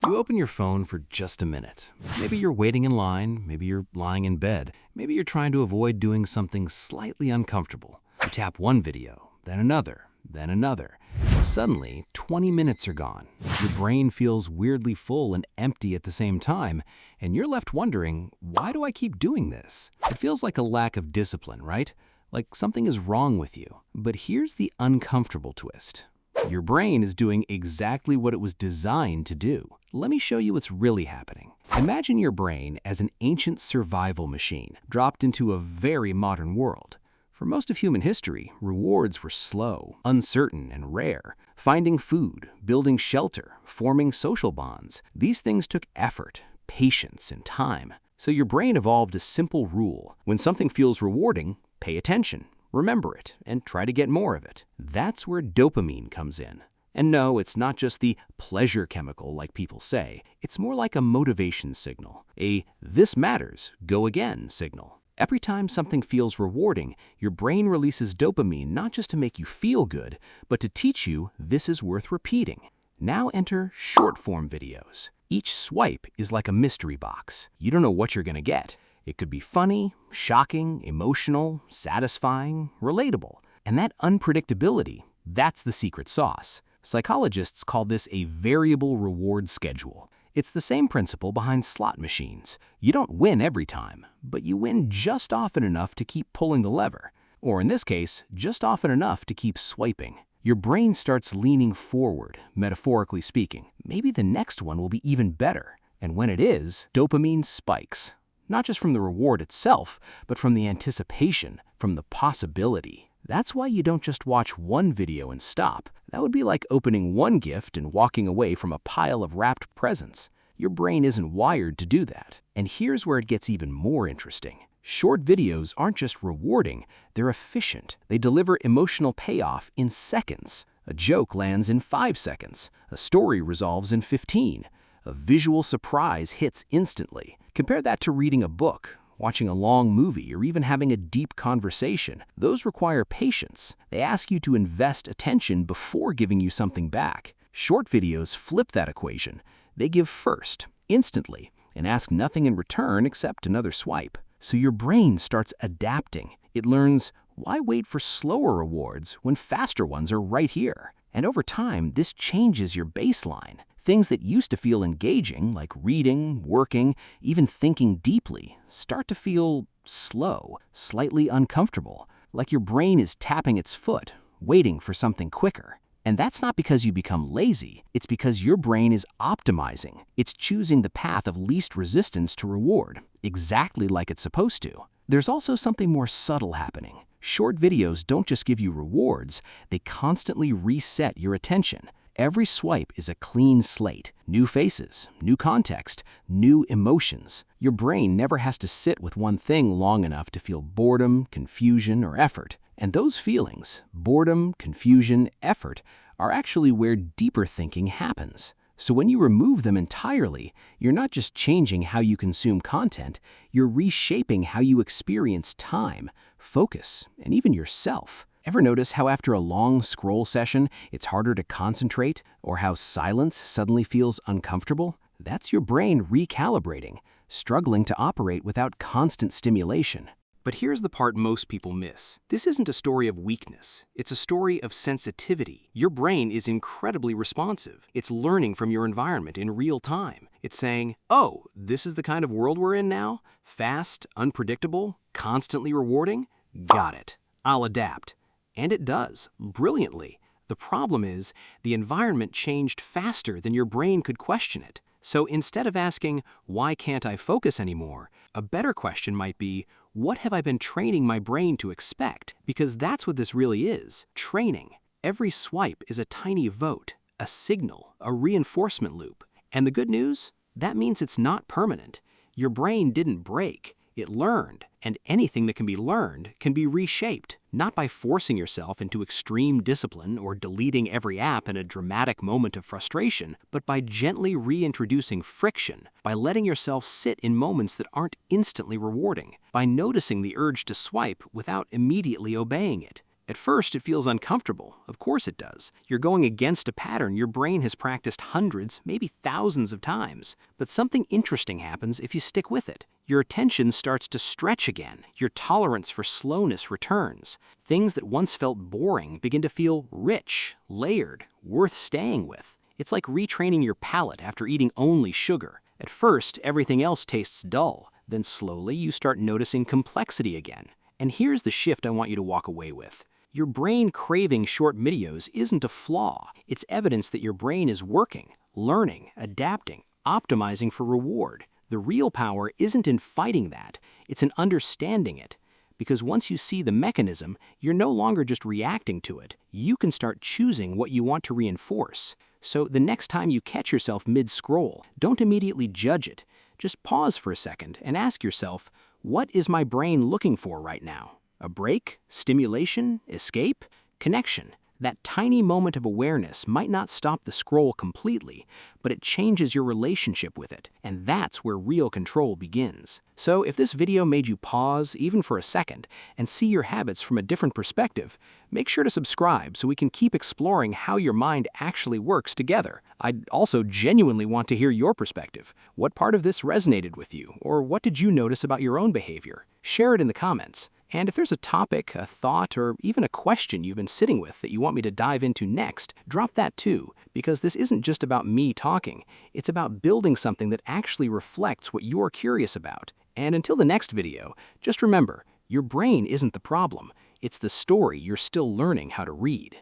You open your phone for just a minute. Maybe you're waiting in line, maybe you're lying in bed, maybe you're trying to avoid doing something slightly uncomfortable. You tap one video, then another, and suddenly 20 minutes are gone. Your brain feels weirdly full and empty at the same time, and you're left wondering, why do I keep doing this? It feels like a lack of discipline, right? Like something is wrong with you. But here's the uncomfortable twist. Your brain is doing exactly what it was designed to do. Let me show you what's really happening. Imagine your brain as an ancient survival machine dropped into a very modern world. For most of human history, rewards were slow, uncertain, and rare. Finding food, building shelter, forming social bonds, these things took effort, patience, and time. So your brain evolved a simple rule. When something feels rewarding, pay attention. Remember it, and try to get more of it. That's where dopamine comes in. And no, it's not just the pleasure chemical like people say. It's more like a motivation signal, a "this matters, go again" signal. Every time something feels rewarding, your brain releases dopamine not just to make you feel good, but to teach you this is worth repeating. Now enter short-form videos. Each swipe is like a mystery box. You don't know what you're going to get. It could be funny, shocking, emotional, satisfying, relatable. And that unpredictability, that's the secret sauce. Psychologists call this a variable reward schedule. It's the same principle behind slot machines. You don't win every time, but you win just often enough to keep pulling the lever. Or in this case, just often enough to keep swiping. Your brain starts leaning forward, metaphorically speaking. Maybe the next one will be even better. And when it is, dopamine spikes. Not just from the reward itself, but from the anticipation, from the possibility. That's why you don't just watch one video and stop. That would be like opening one gift and walking away from a pile of wrapped presents. Your brain isn't wired to do that. And here's where it gets even more interesting. Short videos aren't just rewarding, they're efficient. They deliver emotional payoff in seconds. A joke lands in 5 seconds. A story resolves in 15. A visual surprise hits instantly. Compare that to reading a book, watching a long movie, or even having a deep conversation. Those require patience. They ask you to invest attention before giving you something back. Short videos flip that equation. They give first, instantly, and ask nothing in return except another swipe. So your brain starts adapting. It learns, why wait for slower rewards when faster ones are right here? And over time, this changes your baseline. Things that used to feel engaging, like reading, working, even thinking deeply, start to feel slow, slightly uncomfortable, like your brain is tapping its foot, waiting for something quicker. And that's not because you become lazy, it's because your brain is optimizing. It's choosing the path of least resistance to reward, exactly like it's supposed to. There's also something more subtle happening. Short videos don't just give you rewards, they constantly reset your attention. Every swipe is a clean slate, new faces, new context, new emotions. Your brain never has to sit with one thing long enough to feel boredom, confusion, or effort. And those feelings, boredom, confusion, effort, are actually where deeper thinking happens. So when you remove them entirely, you're not just changing how you consume content, you're reshaping how you experience time, focus, and even yourself. Ever notice how after a long scroll session, it's harder to concentrate, or how silence suddenly feels uncomfortable? That's your brain recalibrating, struggling to operate without constant stimulation. But here's the part most people miss. This isn't a story of weakness. It's a story of sensitivity. Your brain is incredibly responsive. It's learning from your environment in real time. It's saying, oh, this is the kind of world we're in now? Fast, unpredictable, constantly rewarding? Got it. I'll adapt. And it does, brilliantly. The problem is, the environment changed faster than your brain could question it. So instead of asking, why can't I focus anymore? A better question might be, what have I been training my brain to expect? Because that's what this really is, training. Every swipe is a tiny vote, a signal, a reinforcement loop. And the good news? That means it's not permanent. Your brain didn't break. It learned, and anything that can be learned can be reshaped, not by forcing yourself into extreme discipline or deleting every app in a dramatic moment of frustration, but by gently reintroducing friction, by letting yourself sit in moments that aren't instantly rewarding, by noticing the urge to swipe without immediately obeying it. At first, it feels uncomfortable. Of course it does. You're going against a pattern your brain has practiced hundreds, maybe thousands of times. But something interesting happens if you stick with it. Your attention starts to stretch again. Your tolerance for slowness returns. Things that once felt boring begin to feel rich, layered, worth staying with. It's like retraining your palate after eating only sugar. At first, everything else tastes dull. Then slowly, you start noticing complexity again. And here's the shift I want you to walk away with. Your brain craving short videos isn't a flaw. It's evidence that your brain is working, learning, adapting, optimizing for reward. The real power isn't in fighting that. It's in understanding it. Because once you see the mechanism, you're no longer just reacting to it. You can start choosing what you want to reinforce. So the next time you catch yourself mid-scroll, don't immediately judge it. Just pause for a second and ask yourself, what is my brain looking for right now? A break? Stimulation? Escape? Connection. That tiny moment of awareness might not stop the scroll completely, but it changes your relationship with it, and that's where real control begins. So if this video made you pause, even for a second, and see your habits from a different perspective, make sure to subscribe so we can keep exploring how your mind actually works together. I'd also genuinely want to hear your perspective. What part of this resonated with you, or what did you notice about your own behavior? Share it in the comments. And if there's a topic, a thought, or even a question you've been sitting with that you want me to dive into next, drop that too, because this isn't just about me talking. It's about building something that actually reflects what you're curious about. And until the next video, just remember, your brain isn't the problem. It's the story you're still learning how to read.